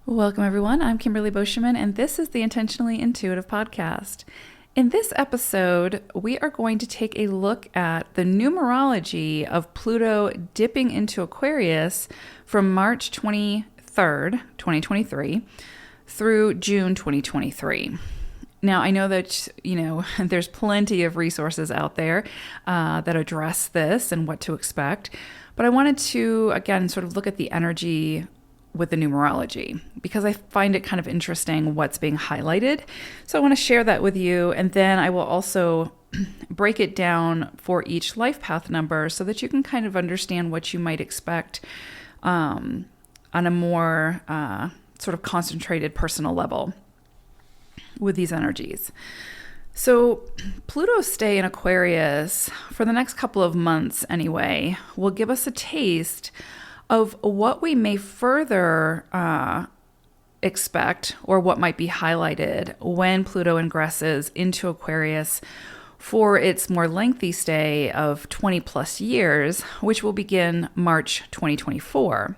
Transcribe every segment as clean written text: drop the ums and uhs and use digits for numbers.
Welcome, everyone. I'm Kimberly Boscheman, and this is the Intentionally Intuitive Podcast. In this episode, we are going to take a look at the numerology of Pluto dipping into Aquarius from March 23rd, 2023, through June 2023. Now, I know that, there's plenty of resources out there that address this and what to expect, but I wanted to, again, sort of look at the energy with the numerology because I find it kind of interesting what's being highlighted. So I want to share that with you, and then I will also break it down for each life path number so that you can kind of understand what you might expect on a more sort of concentrated personal level with these energies. So Pluto's stay in Aquarius for the next couple of months anyway will give us a taste of what we may further expect or what might be highlighted when Pluto ingresses into Aquarius for its more lengthy stay of 20 plus years, which will begin March 2024.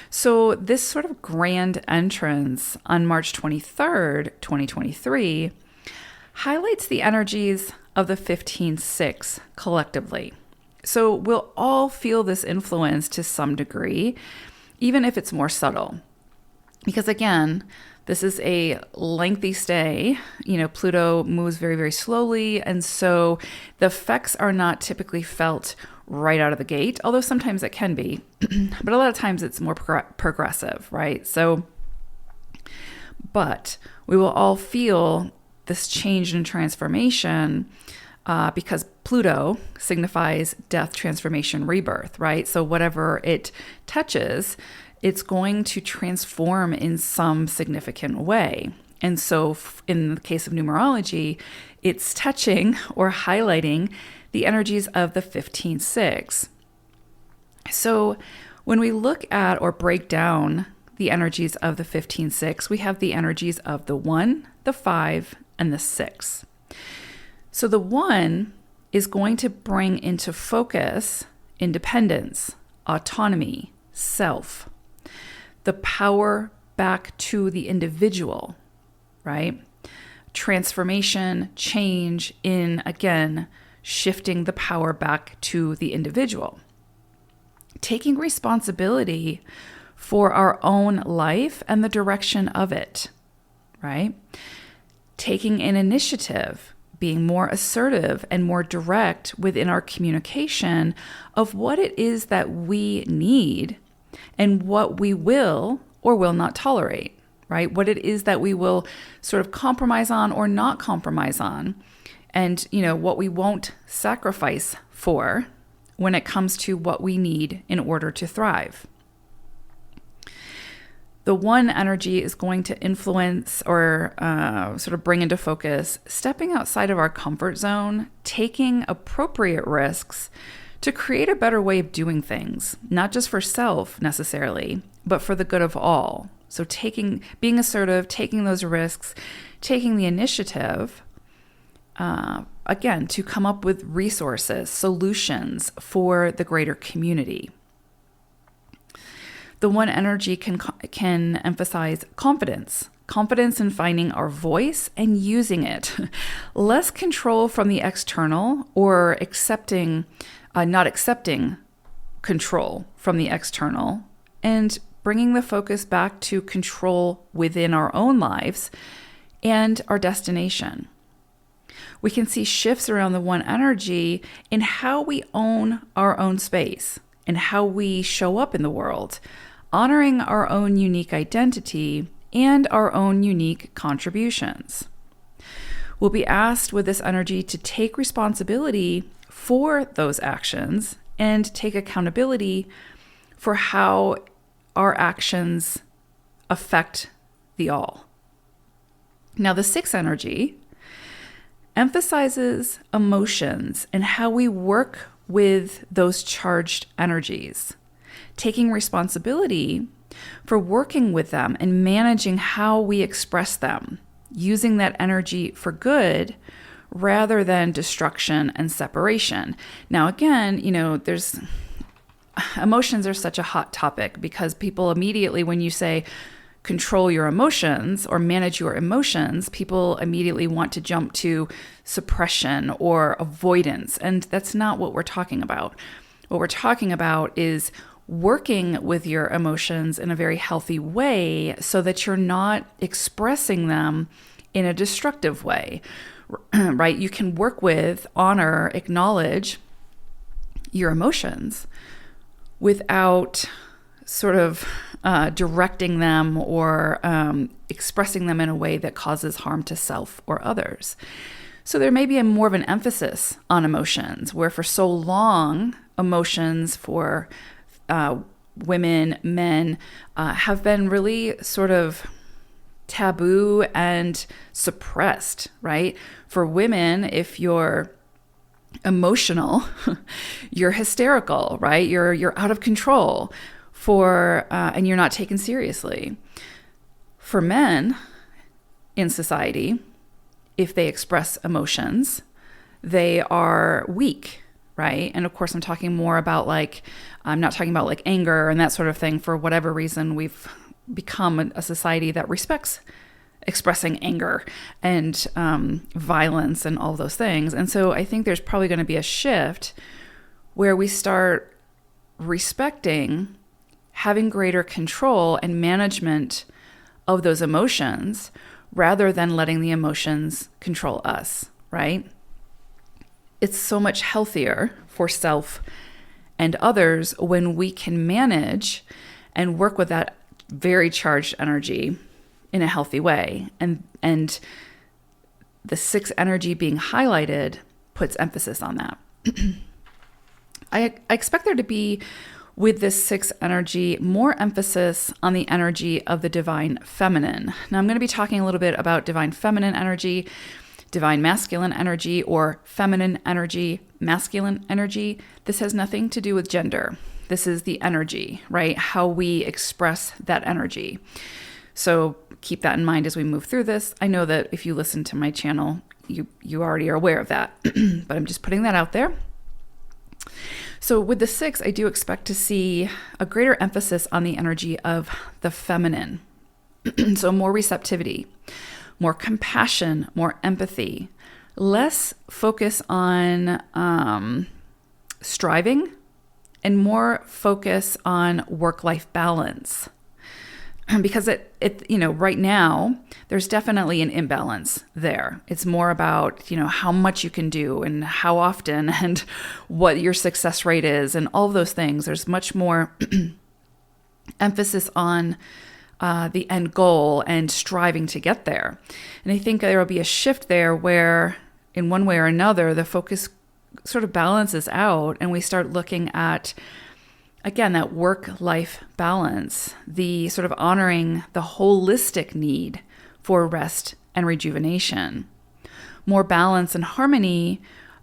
So this sort of grand entrance on March 23rd, 2023, highlights the energies of the 15-6 collectively. So we'll all feel this influence to some degree, even if it's more subtle. Because again, this is a lengthy stay. Pluto moves very, very slowly. And so the effects are not typically felt right out of the gate, although sometimes it can be. But a lot of times it's more progressive, right? But we will all feel this change and transformation because Pluto signifies death, transformation, rebirth, right? So whatever it touches, it's going to transform in some significant way. And so in the case of numerology, it's touching or highlighting the energies of the 15-6. So when we look at or break down the energies of the 15-6, we have the energies of the 1, the 5, and the 6. So the 1 is going to bring into focus independence, autonomy, self, the power back to the individual, right? Transformation, change in, again, shifting the power back to the individual. Taking responsibility for our own life and the direction of it, right? Taking an initiative, being more assertive and more direct within our communication of what it is that we need and what we will or will not tolerate, right? What it is that we will sort of compromise on or not compromise on, and what we won't sacrifice for when it comes to what we need in order to thrive. The 1 energy is going to influence or sort of bring into focus stepping outside of our comfort zone, taking appropriate risks to create a better way of doing things, not just for self necessarily, but for the good of all. So being assertive, taking those risks, taking the initiative, again, to come up with resources, solutions for the greater community. The 1 energy can emphasize confidence in finding our voice and using it. Less control from the external or not accepting control from the external, and bringing the focus back to control within our own lives and our destination. We can see shifts around the 1 energy in how we own our own space and how we show up in the world, honoring our own unique identity and our own unique contributions. We'll be asked with this energy to take responsibility for those actions and take accountability for how our actions affect the all. Now, the 6 energy emphasizes emotions and how we work with those charged energies, taking responsibility for working with them and managing how we express them, using that energy for good rather than destruction and separation. Now, again, emotions are such a hot topic because people immediately, when you say control your emotions or manage your emotions, people immediately want to jump to suppression or avoidance. And that's not what we're talking about. What we're talking about is working with your emotions in a very healthy way so that you're not expressing them in a destructive way, right? You can work with, honor, acknowledge your emotions without sort of directing them or expressing them in a way that causes harm to self or others. So there may be more of an emphasis on emotions, where for so long, emotions for women, men, have been really sort of taboo and suppressed, right? For women, if you're emotional, you're hysterical, right? You're out of control and you're not taken seriously. For men in society, if they express emotions, they are weak, right? And of course, I'm not talking about like anger and that sort of thing. For whatever reason, we've become a society that respects expressing anger and violence and all those things. And so I think there's probably going to be a shift where we start respecting having greater control and management of those emotions rather than letting the emotions control us, right? It's so much healthier for self and others when we can manage and work with that very charged energy in a healthy way. And the 6 energy being highlighted puts emphasis on that. I expect there to be, with this 6 energy, more emphasis on the energy of the divine feminine. Now, I'm going to be talking a little bit about divine feminine energy, divine masculine energy, or feminine energy, masculine energy. This has nothing to do with gender. This is the energy, right? How we express that energy. So keep that in mind as we move through this. I know that if you listen to my channel, you already are aware of that, but I'm just putting that out there. So with the 6, I do expect to see a greater emphasis on the energy of the feminine. So more receptivity, more compassion, more empathy, less focus on striving, and more focus on work-life balance. Because right now, there's definitely an imbalance there. It's more about, how much you can do and how often and what your success rate is and all of those things. There's much more emphasis on the end goal and striving to get there. And I think there will be a shift there where, in one way or another, the focus sort of balances out and we start looking at, again, that work-life balance, the sort of honoring the holistic need for rest and rejuvenation, more balance and harmony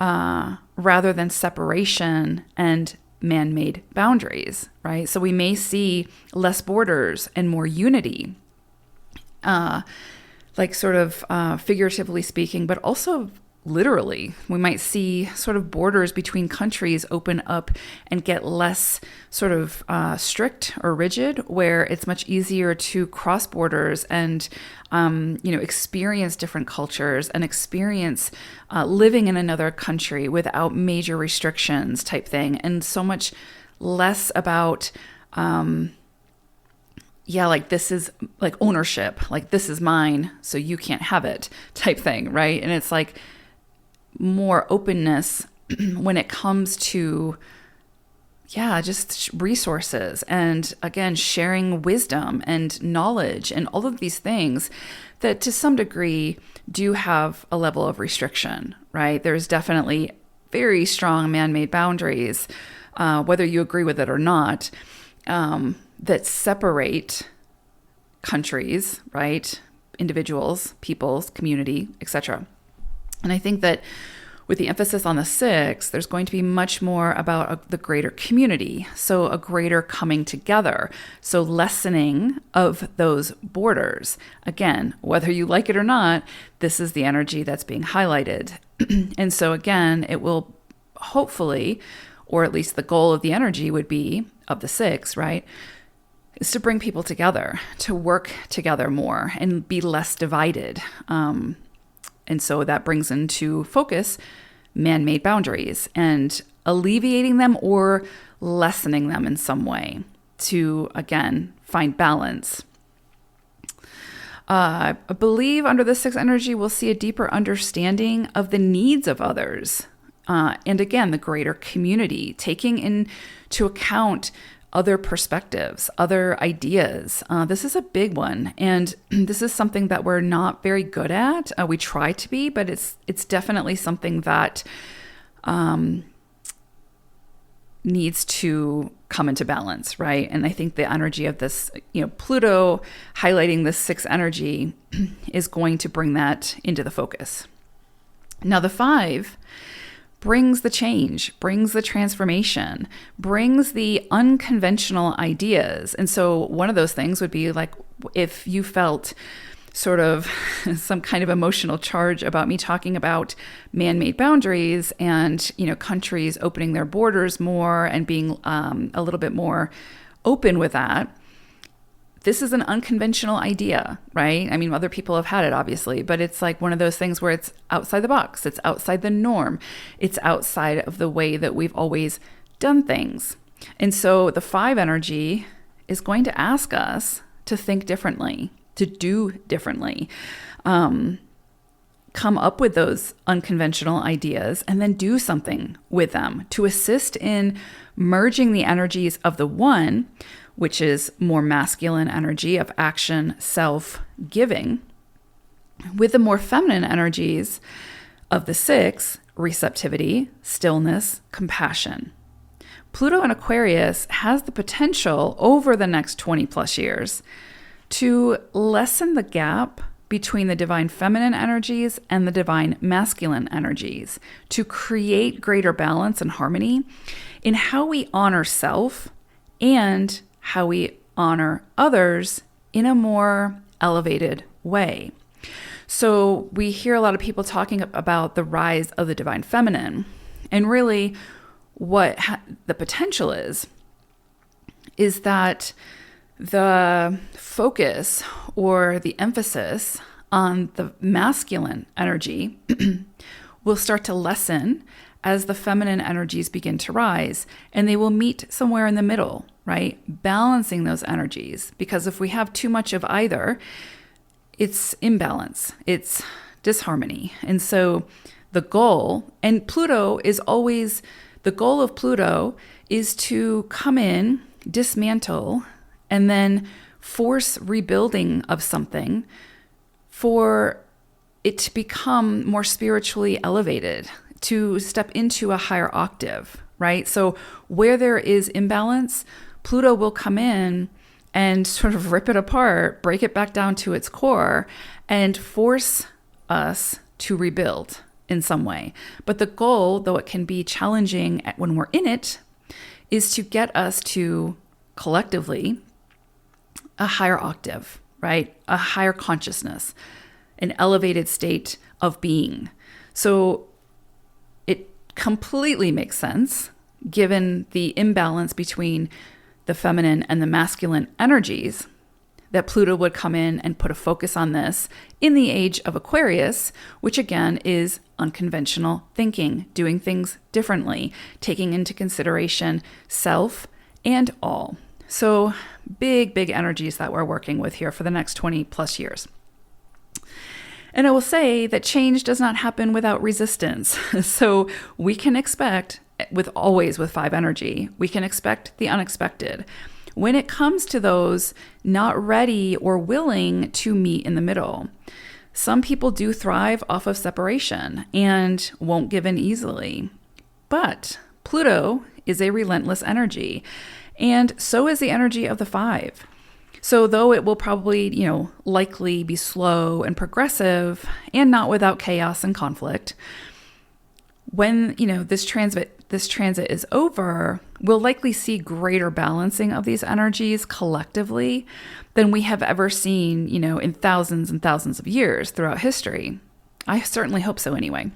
rather than separation and man-made boundaries, right? So we may see less borders and more unity, figuratively speaking, but also literally. We might see sort of borders between countries open up and get less sort of strict or rigid, where it's much easier to cross borders and, experience different cultures and experience living in another country without major restrictions type thing. And so much less about, this is like ownership, like this is mine, so you can't have it type thing, right? And it's like, more openness when it comes to, just resources and, again, sharing wisdom and knowledge and all of these things that to some degree do have a level of restriction, right? There's definitely very strong man-made boundaries, whether you agree with it or not, that separate countries, right? Individuals, peoples, community, etc. And I think that with the emphasis on the 6, there's going to be much more about the greater community. So a greater coming together. So lessening of those borders. Again, whether you like it or not, this is the energy that's being highlighted. And so again, it will hopefully, or at least the goal of the energy would be, of the 6, right? is to bring people together, to work together more and be less divided. And so that brings into focus man-made boundaries and alleviating them or lessening them in some way to, again, find balance. I believe under the sixth energy, we'll see a deeper understanding of the needs of others. And again, the greater community, taking into account other perspectives, other ideas. This is a big one. And this is something that we're not very good at. We try to be, but it's definitely something that needs to come into balance, right? And I think the energy of this, Pluto highlighting this sixth energy is going to bring that into the focus. Now, the 5 brings the change, brings the transformation, brings the unconventional ideas. And so one of those things would be like if you felt sort of some kind of emotional charge about me talking about man-made boundaries and, countries opening their borders more and being a little bit more open with that. This is an unconventional idea, right? I mean, other people have had it, obviously, but it's like one of those things where it's outside the box. It's outside the norm. It's outside of the way that we've always done things. And so the 5 energy is going to ask us to think differently, to do differently, come up with those unconventional ideas and then do something with them to assist in merging the energies of the 1, which is more masculine energy of action, self-giving, with the more feminine energies of the 6, receptivity, stillness, compassion. Pluto in Aquarius has the potential over the next 20 plus years to lessen the gap between the divine feminine energies and the divine masculine energies, to create greater balance and harmony in how we honor self and how we honor others in a more elevated way. So we hear a lot of people talking about the rise of the divine feminine, and really what the potential is that the focus or the emphasis on the masculine energy will start to lessen as the feminine energies begin to rise, and they will meet somewhere in the middle, right? Balancing those energies, because if we have too much of either, it's imbalance, it's disharmony. And so the goal, and Pluto is always, the goal of Pluto is to come in, dismantle, and then force rebuilding of something for it to become more spiritually elevated, to step into a higher octave, right? So where there is imbalance, Pluto will come in and sort of rip it apart, break it back down to its core, and force us to rebuild in some way. But the goal, though it can be challenging when we're in it, is to get us to collectively a higher octave, right? A higher consciousness, an elevated state of being. So it completely makes sense, given the imbalance between the feminine and the masculine energies, that Pluto would come in and put a focus on this in the age of Aquarius, which again is unconventional thinking, doing things differently, taking into consideration self and all. So big energies that we're working with here for the next 20 plus years. And I will say that change does not happen without resistance. So we can expect, with 5 energy, we can expect the unexpected. When it comes to those not ready or willing to meet in the middle, some people do thrive off of separation and won't give in easily. But Pluto is a relentless energy, and so is the energy of the 5. So though it will probably, likely be slow and progressive and not without chaos and conflict, when, this transit is over, we'll likely see greater balancing of these energies collectively than we have ever seen, in thousands and thousands of years throughout history. I certainly hope so anyway.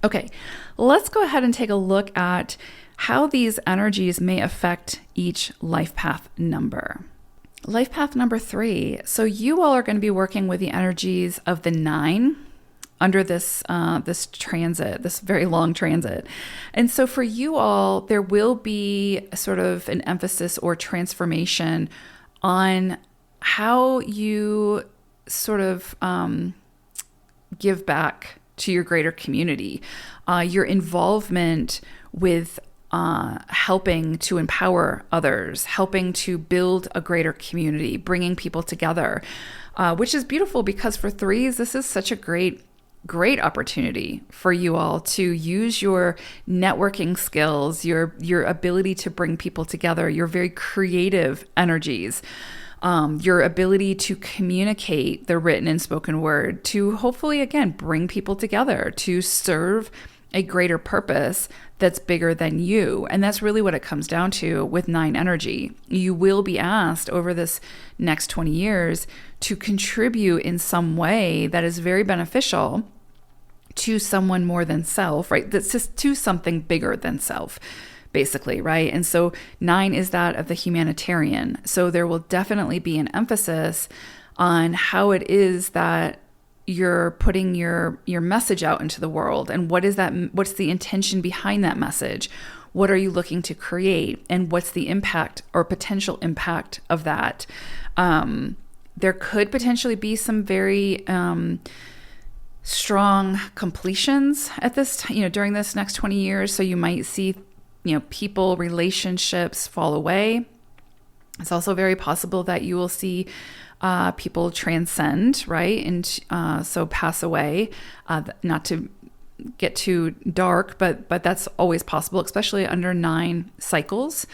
Okay, let's go ahead and take a look at how these energies may affect each life path number. Life path number 3. So you all are going to be working with the energies of the 9 under this transit, this very long transit. And so for you all, there will be a sort of an emphasis or transformation on how you sort of give back to your greater community, your involvement with helping to empower others, helping to build a greater community, bringing people together, which is beautiful because for 3s, this is such a great opportunity for you all to use your networking skills, your ability to bring people together, your very creative energies, your ability to communicate the written and spoken word, to hopefully, again, bring people together, to serve a greater purpose that's bigger than you. And that's really what it comes down to with 9 energy. You will be asked over this next 20 years to contribute in some way that is very beneficial to someone more than self, right? That's just to something bigger than self, basically, right? And so 9 is that of the humanitarian. So there will definitely be an emphasis on how it is that you're putting your message out into the world, and what's the intention behind that message? What are you looking to create, and what's the impact or potential impact of that? There could potentially be some very strong completions at this, during this next 20 years. So you might see, people, relationships fall away. It's also very possible that you will see people transcend, right? And so pass away, not to get too dark, but that's always possible, especially under 9 cycles.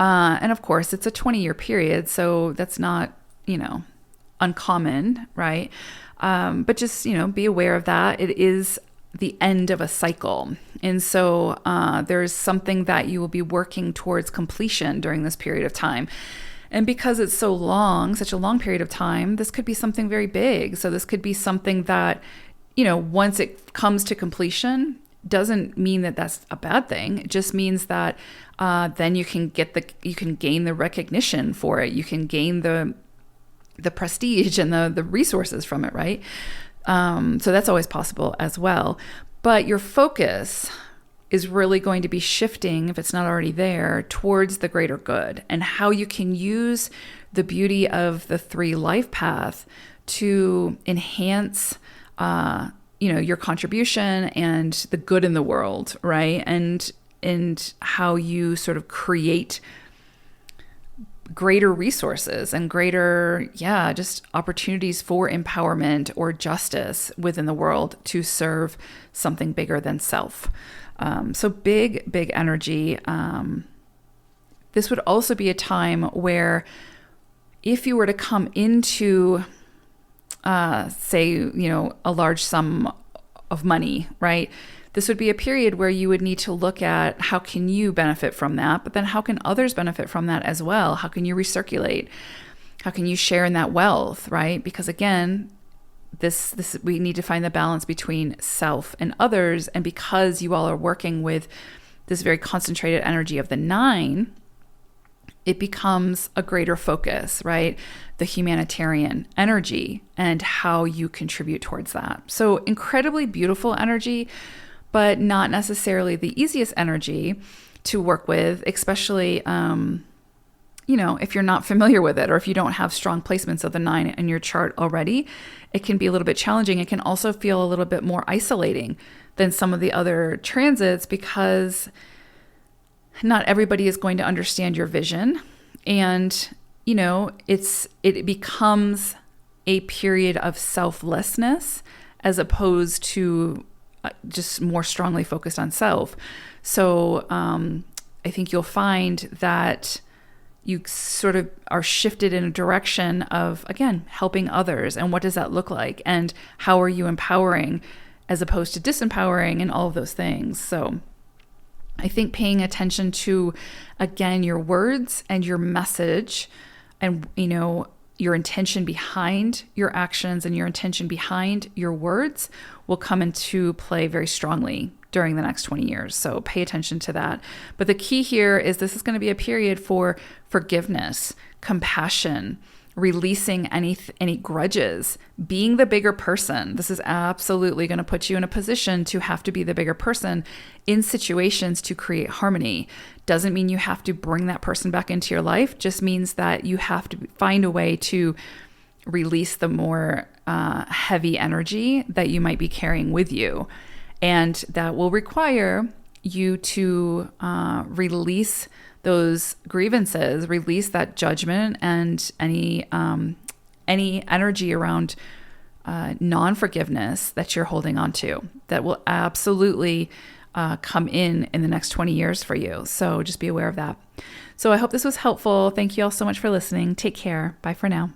And of course, it's a 20-year period, so that's not, uncommon, right? But just, be aware of that. It is the end of a cycle. And so there's something that you will be working towards completion during this period of time. And because it's so long, such a long period of time, this could be something very big. So this could be something that, once it comes to completion, doesn't mean that that's a bad thing. It just means that then you can gain the recognition for it. You can gain the prestige and the resources from it, right? So that's always possible as well. But your focus is really going to be shifting, if it's not already there, towards the greater good, and how you can use the beauty of the 3 life path to enhance, your contribution and the good in the world, right? And how you sort of create greater resources and greater, just opportunities for empowerment or justice within the world to serve something bigger than self. So big energy. This would also be a time where if you were to come into, say, a large sum of money, right? This would be a period where you would need to look at how can you benefit from that, but then how can others benefit from that as well? How can you recirculate? How can you share in that wealth, right? Because again, this we need to find the balance between self and others. And because you all are working with this very concentrated energy of the 9, it becomes a greater focus, right? The humanitarian energy and how you contribute towards that. So incredibly beautiful energy, but not necessarily the easiest energy to work with, especially, if you're not familiar with it, or if you don't have strong placements of the 9 in your chart already. It can be a little bit challenging. It can also feel a little bit more isolating than some of the other transits, because not everybody is going to understand your vision. And, it becomes a period of selflessness as opposed to just more strongly focused on self. So I think you'll find that you sort of are shifted in a direction of, again, helping others. And what does that look like? And how are you empowering as opposed to disempowering, and all of those things. So I think paying attention to, again, your words and your message, and, your intention behind your actions and your intention behind your words will come into play very strongly during the next 20 years. So pay attention to that. But the key here is this is going to be a period for forgiveness, compassion, releasing any grudges, being the bigger person. This is absolutely going to put you in a position to have to be the bigger person in situations to create harmony. Doesn't mean you have to bring that person back into your life, just means that you have to find a way to release the more heavy energy that you might be carrying with you. And that will require you to release those grievances, release that judgment and any energy around non-forgiveness that you're holding on to. That will absolutely come in the next 20 years for you. So just be aware of that. So I hope this was helpful. Thank you all so much for listening. Take care. Bye for now.